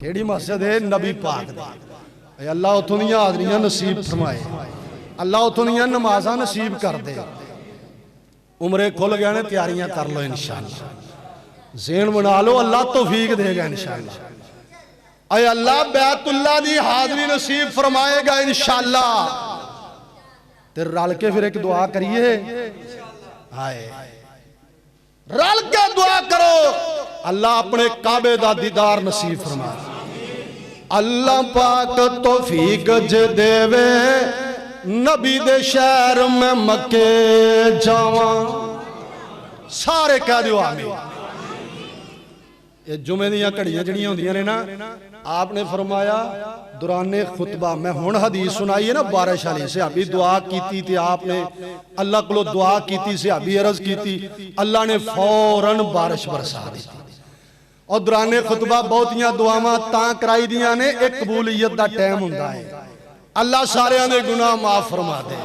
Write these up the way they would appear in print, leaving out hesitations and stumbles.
کیڑی مسجد ہے نبی پاک دے اے اللہ اتھوں دیاں حاضریاں نصیب فرمائے اللہ اتھوں دیاں نمازاں نصیب کر دے عمرے کھل گئے نے تیاریاں کر لو انشاءاللہ ذہن بنا لو اللہ توفیق دے گا انشاءاللہ اے اللہ بیت اللہ دی حاضری نصیب فرمائے گا انشاءاللہ تے رل کے پھر ایک دعا کریے آئے رل کے دعا کرو اللہ اپنے کعبے دا دیدار نصیب فرما اللہ پاک توفیق جے دے وے نبی دے شہر میں مکے جاواں سارے کہہ دیو آمین یہ جمعے دیاں کڑیاں جڑیاں ہوندیاں نے نا آپ نے فرمایا دوران خطبہ میں ہون حدیث سنائی ہے نا بارش علی صحابی دعا کیتی تھی آپ نے اللہ کو دعا کیتی صحابی عرض کیتی اللہ نے فوراً بارش برسا دی اور دوران خطبہ بہتیاں دعاواں تاں کرائی دیاں نے ایک قبولیت دا ٹائم ہوندا ہے اللہ سارے نے گناہ معاف فرما دے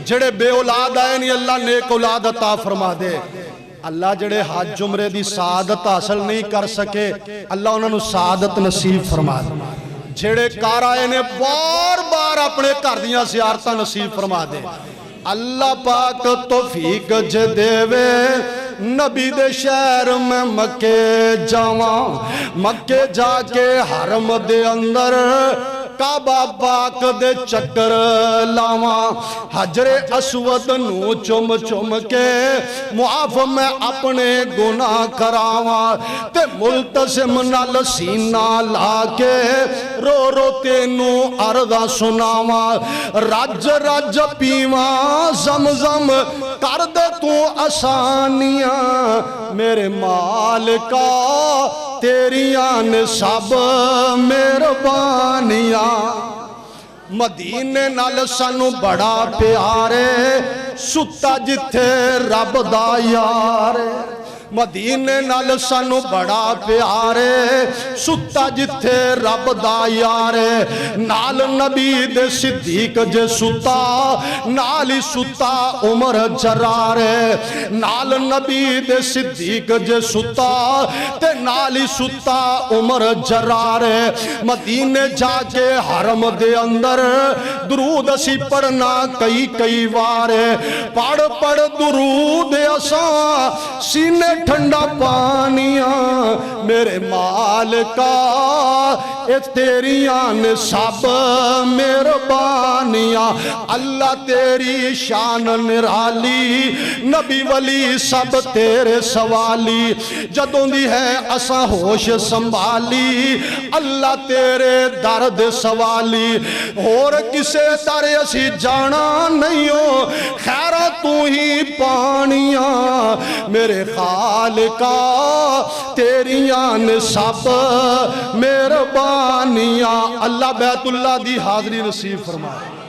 جڑے بے اولاد آئے نہیں اللہ نیک اولاد عطا فرما دے اللہ جڑے حج عمرے دی سعادت حاصل نہیں کر سکے اللہ انہوں نے سعادت نصیب فرما دے جڑے کار آئے نے بار بار اپنے گھر دیاں زیارتاں نصیب فرما دے اللہ پاک توفیق جے دے وے نبی دے شہر میں مکے جاواں مکے جا کے حرم دے اندر کعبہ پاک دے چکر لاواں حجر اسود نو چم چم کے معاف میں اپنے گناہ کراواں تے ملتزم نال سینہ لا کے رو رو تینو عرضاں سناواں رج رج پیواں زمزم کر دے تو آسانیاں میرے مالکا تیریاں نے سب مہربانیاں مدینے نال سانو بڑا پیارے ستا جتھے رب دا یارے مدینے نال سانو بڑا پیارے ستا جتھے رب دا یارے نال نبی دے صدیق جے ستا نالی ستا عمر جرارے نال نبی دے صدیق جے ستا تے نالی ستا عمر جرارے مدینے جا کے حرم دے اندر درود اسی پڑھنا کئی وارے پڑھ پڑھ درود اساں سینے ٹھنڈا پانیاں میرے مالکا اے تیریاں نے سب مہربانیاں اللہ تیری شان نرالی نبی ولی سب تیرے سوالی جدوں دی ہے اساں ہوش سنبھالی اللہ تیرے درد سوالی اور کسے در اسی جانا نہیں ہو خیرہ تو ہی پانیاں میرے خالقہ تیریاں نے سب مہربانیاں اللہ بیت اللہ دی حاضری نصیب فرمائے